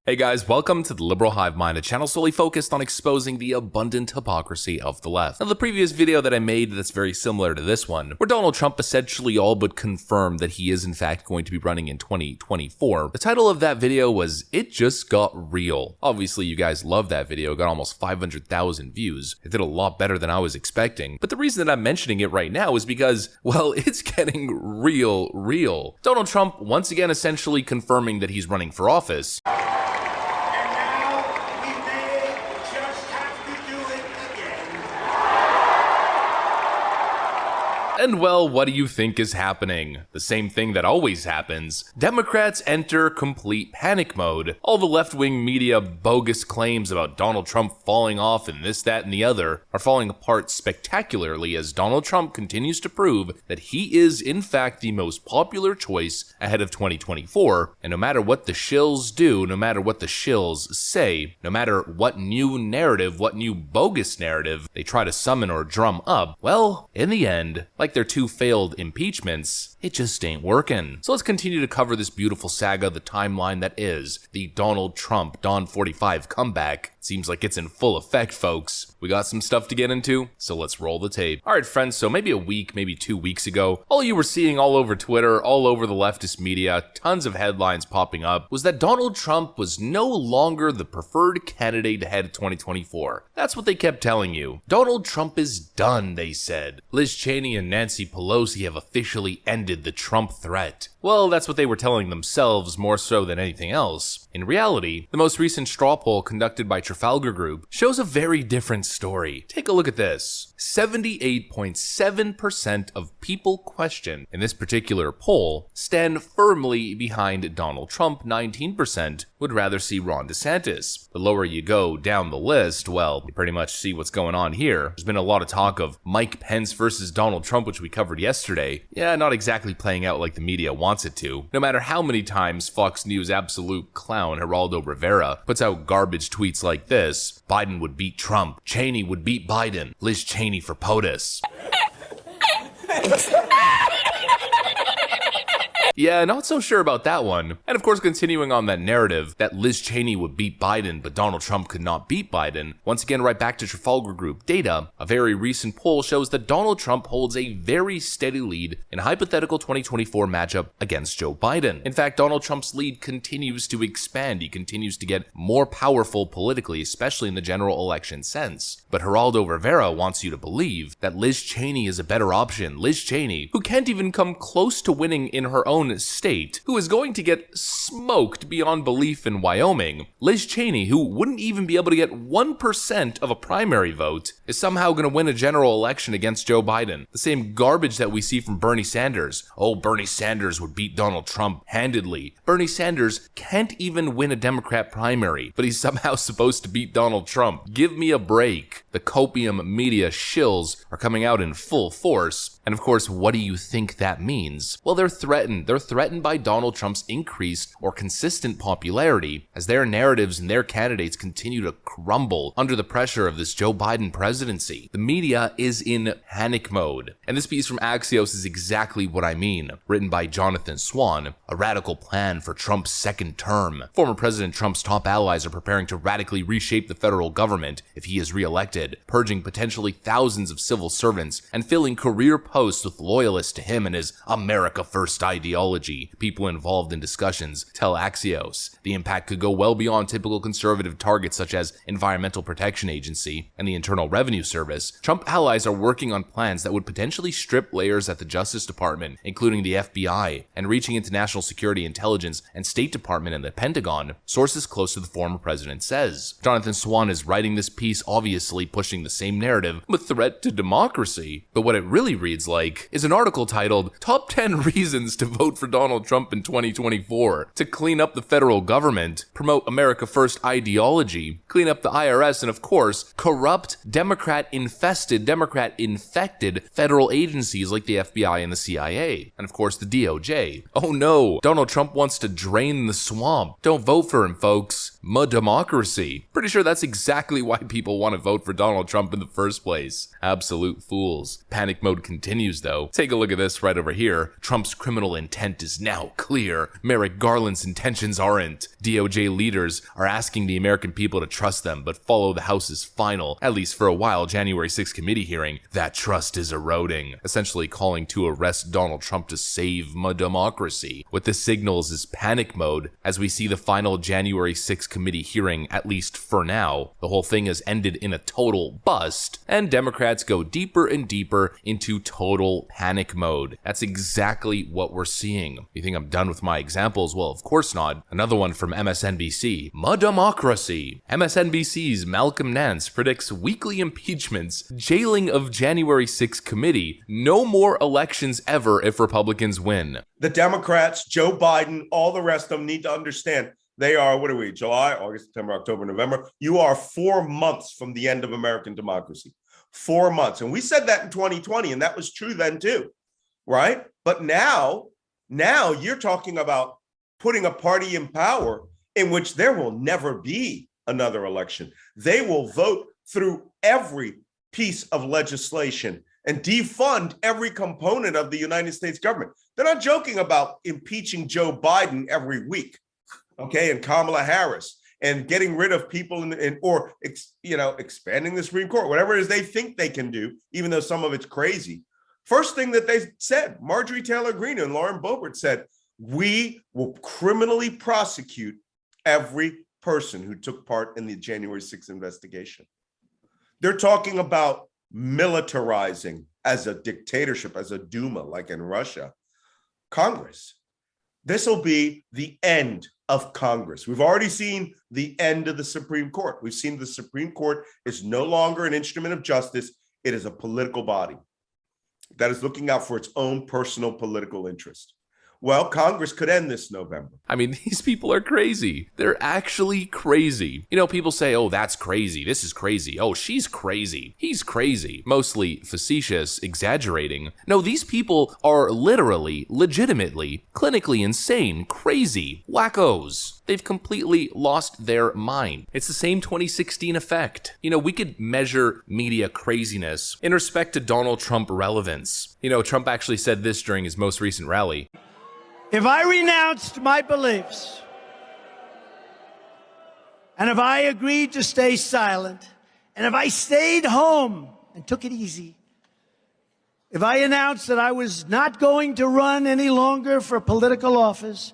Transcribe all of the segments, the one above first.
Hey guys, welcome to the Liberal Hive Mind, a channel solely focused on exposing the abundant hypocrisy of the left. Now, the previous video that I made that's very similar to this one, where Donald Trump essentially all but confirmed that he is in fact going to be running in 2024, the title of that video was It Just Got Real. Obviously, you guys loved that video, got almost 500,000 views. It did a lot better than I was expecting, but the reason that I'm mentioning it right now is because, well, it's getting real. Donald Trump once again essentially confirming that he's running for office. And well, what do you think is happening? The same thing that always happens. Democrats enter complete panic mode. All the left-wing media bogus claims about Donald Trump falling off and this, that, and the other are falling apart spectacularly as Donald Trump continues to prove that he is in fact the most popular choice ahead of 2024. And no matter what the shills do, no matter what the shills say, no matter what new narrative, what new bogus narrative they try to summon or drum up, well, in the end, like their two failed impeachments, it just ain't working. So let's continue to cover this beautiful saga, the timeline that is the Donald Trump Don 45 comeback. Seems like it's in full effect, folks. We got some stuff to get into, so let's roll the tape. Alright friends, so maybe a week, maybe 2 weeks ago, all you were seeing all over Twitter, all over the leftist media, tons of headlines popping up, was that Donald Trump was no longer the preferred candidate ahead of 2024. That's what they kept telling you. Donald Trump is done, they said. Liz Cheney and Nancy Pelosi have officially ended the Trump threat. Well, that's what they were telling themselves more so than anything else. In reality, the most recent straw poll conducted by Trafalgar Group shows a very different story. Take a look at this. 78.7% of people questioned in this particular poll stand firmly behind Donald Trump. 19% would rather see Ron DeSantis. The lower you go down the list, well, you pretty much see what's going on here. There's been a lot of talk of Mike Pence versus Donald Trump, which we covered yesterday. Yeah, not exactly playing out like the media wants it to. No matter how many times Fox News absolute clown Geraldo Rivera puts out garbage tweets like this, Biden would beat Trump, Cheney would beat Biden, Liz Cheney for POTUS. Yeah, not so sure about that one. And of course, continuing on that narrative that Liz Cheney would beat Biden, but Donald Trump could not beat Biden, once again, right back to Trafalgar Group data, a very recent poll shows that Donald Trump holds a very steady lead in a hypothetical 2024 matchup against Joe Biden. In fact, Donald Trump's lead continues to expand. He continues to get more powerful politically, especially in the general election sense. But Geraldo Rivera wants you to believe that Liz Cheney is a better option. Liz Cheney, who can't even come close to winning in her own state, who is going to get smoked beyond belief in Wyoming. Liz Cheney, who wouldn't even be able to get 1% of a primary vote, is somehow going to win a general election against Joe Biden. The same garbage that we see from Bernie Sanders. Oh, Bernie Sanders would beat Donald Trump handedly. Bernie Sanders can't even win a Democrat primary, but he's somehow supposed to beat Donald Trump. Give me a break. The copium media shills are coming out in full force. And of course, what do you think that means? Well, they're threatened. They're threatened by Donald Trump's increased or consistent popularity as their narratives and their candidates continue to crumble under the pressure of this Joe Biden presidency. The media is in panic mode. And this piece from Axios is exactly what I mean. Written by Jonathan Swan, a radical plan for Trump's second term. Former President Trump's top allies are preparing to radically reshape the federal government if he is reelected, purging potentially thousands of civil servants and filling career posts with loyalists to him and his America First ideology. People involved in discussions tell Axios the impact could go well beyond typical conservative targets such as Environmental Protection Agency and the Internal Revenue Service. Trump allies are working on plans that would potentially strip layers at the Justice Department, including the FBI, and reaching into National Security Intelligence and State Department and the Pentagon, sources close to the former president says. Jonathan Swan is writing this piece obviously pushing the same narrative, a threat to democracy. But what it really reads like is an article titled Top 10 Reasons to Vote for Donald Trump in 2024, to clean up the federal government, promote America First ideology, clean up the IRS, and of course, corrupt, Democrat-infested, Democrat-infected federal agencies like the FBI and the CIA, and of course the DOJ. Oh no, Donald Trump wants to drain the swamp. Don't vote for him, folks. Democracy. Pretty sure that's exactly why people want to vote for Donald Trump in the first place. Absolute fools. Panic mode continues though. Take a look at this right over here. Trump's criminal intent is now clear. Merrick Garland's intentions aren't. DOJ leaders are asking the American people to trust them, but follow the House's final, at least for a while, January 6th committee hearing. That trust is eroding, essentially calling to arrest Donald Trump to save my democracy. What this signals is panic mode as we see the final January 6th committee hearing, at least for now. The whole thing has ended in a total bust, and Democrats go deeper and deeper into total panic mode. That's exactly what we're seeing. You think I'm done with my examples? Well, of course not. Another one from MSNBC. My democracy. MSNBC's Malcolm Nance predicts weekly impeachments, jailing of January 6th committee, no more elections ever if Republicans win. The Democrats, Joe Biden, all the rest of them need to understand they are, what are we, July, August, September, October, November? You are 4 months from the end of American democracy. 4 months. And we said that in 2020, and that was true then too, right? But now you're talking about putting a party in power in which there will never be another election. They will vote through every piece of legislation and defund every component of the United States government. They're not joking about impeaching Joe Biden every week, okay, and Kamala Harris, and getting rid of people or expanding the Supreme Court, whatever it is they think they can do, even though some of it's crazy. First thing that they said, Marjorie Taylor Greene and Lauren Boebert said, we will criminally prosecute every person who took part in the January 6th investigation. They're talking about militarizing as a dictatorship, as a Duma, like in Russia, Congress. This will be the end of Congress. We've already seen the end of the Supreme Court. We've seen the Supreme Court is no longer an instrument of justice. It is a political body that is looking out for its own personal political interest. Well, Congress could end this November. I mean, these people are crazy. They're actually crazy. You know, people say, oh, that's crazy. This is crazy. Oh, she's crazy. He's crazy. Mostly facetious, exaggerating. No, these people are literally, legitimately, clinically insane, crazy, wackos. They've completely lost their mind. It's the same 2016 effect. You know, we could measure media craziness in respect to Donald Trump relevance. You know, Trump actually said this during his most recent rally. If I renounced my beliefs, and if I agreed to stay silent, and if I stayed home and took it easy, if I announced that I was not going to run any longer for political office,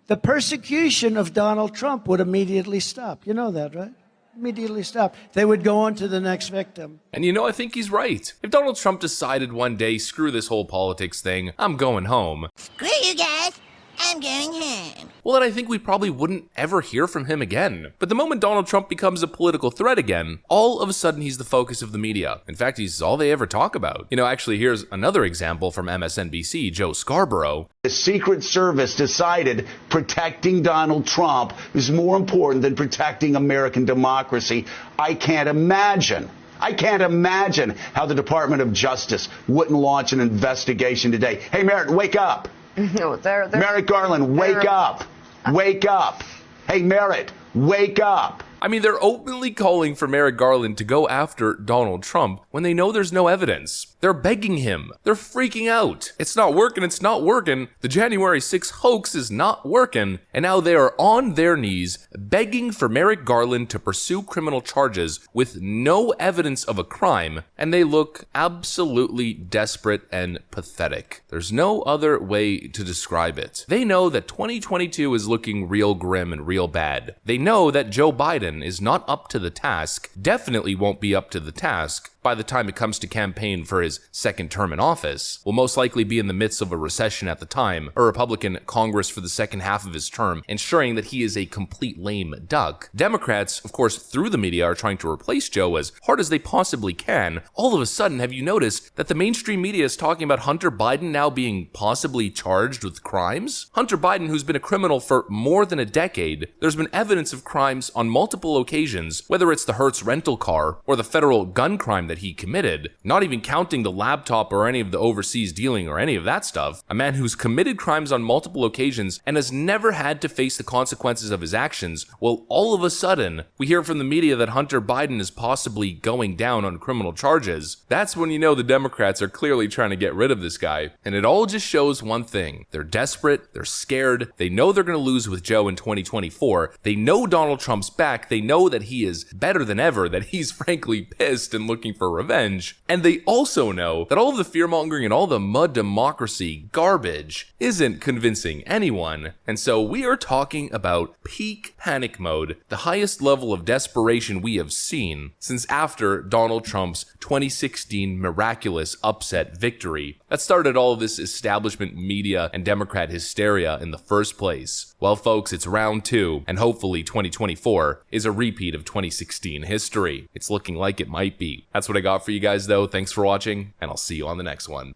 the persecution of Donald Trump would immediately stop. You know that, right? Immediately stop. They would go on to the next victim. And you know, I think he's right. If Donald Trump decided one day, screw this whole politics thing, I'm going home. Screw you guys, I'm going home. Well, then I think we probably wouldn't ever hear from him again. But the moment Donald Trump becomes a political threat again, all of a sudden he's the focus of the media. In fact, he's all they ever talk about. You know, actually, here's another example from MSNBC, Joe Scarborough. The Secret Service decided protecting Donald Trump is more important than protecting American democracy. I can't imagine how the Department of Justice wouldn't launch an investigation today. Hey, Merrick, wake up. No, Merrick Garland, wake up. Wake up. Hey, Merrick, wake up. I mean, they're openly calling for Merrick Garland to go after Donald Trump when they know there's no evidence. They're begging him. They're freaking out. It's not working. It's not working. The January 6th hoax is not working. And now they are on their knees begging for Merrick Garland to pursue criminal charges with no evidence of a crime. And they look absolutely desperate and pathetic. There's no other way to describe it. They know that 2022 is looking real grim and real bad. They know that Joe Biden is not up to the task, definitely won't be up to the task by the time it comes to campaign for his second term in office, will most likely be in the midst of a recession at the time, a Republican Congress for the second half of his term, ensuring that he is a complete lame duck. Democrats, of course, through the media are trying to replace Joe as hard as they possibly can. All of a sudden, have you noticed that the mainstream media is talking about Hunter Biden now being possibly charged with crimes? Hunter Biden, who's been a criminal for more than a decade, there's been evidence of crimes on multiple occasions, whether it's the Hertz rental car or the federal gun crime that he committed, not even counting the laptop or any of the overseas dealing or any of that stuff, a man who's committed crimes on multiple occasions and has never had to face the consequences of his actions, well, all of a sudden, we hear from the media that Hunter Biden is possibly going down on criminal charges. That's when you know the Democrats are clearly trying to get rid of this guy. And it all just shows one thing. They're desperate, they're scared, they know they're going to lose with Joe in 2024, they know Donald Trump's back, they know that he is better than ever, that he's frankly pissed and looking for revenge, and they also know that all of the fear-mongering and all the mud democracy garbage isn't convincing anyone. And so we are talking about peak panic mode, the highest level of desperation we have seen since after Donald Trump's 2016 miraculous upset victory that started all of this establishment media and Democrat hysteria in the first place. Well, folks, it's round 2, and hopefully 2024 is a repeat of 2016 history. It's looking like it might be. That's what I got for you guys, though. Thanks for watching, and I'll see you on the next one.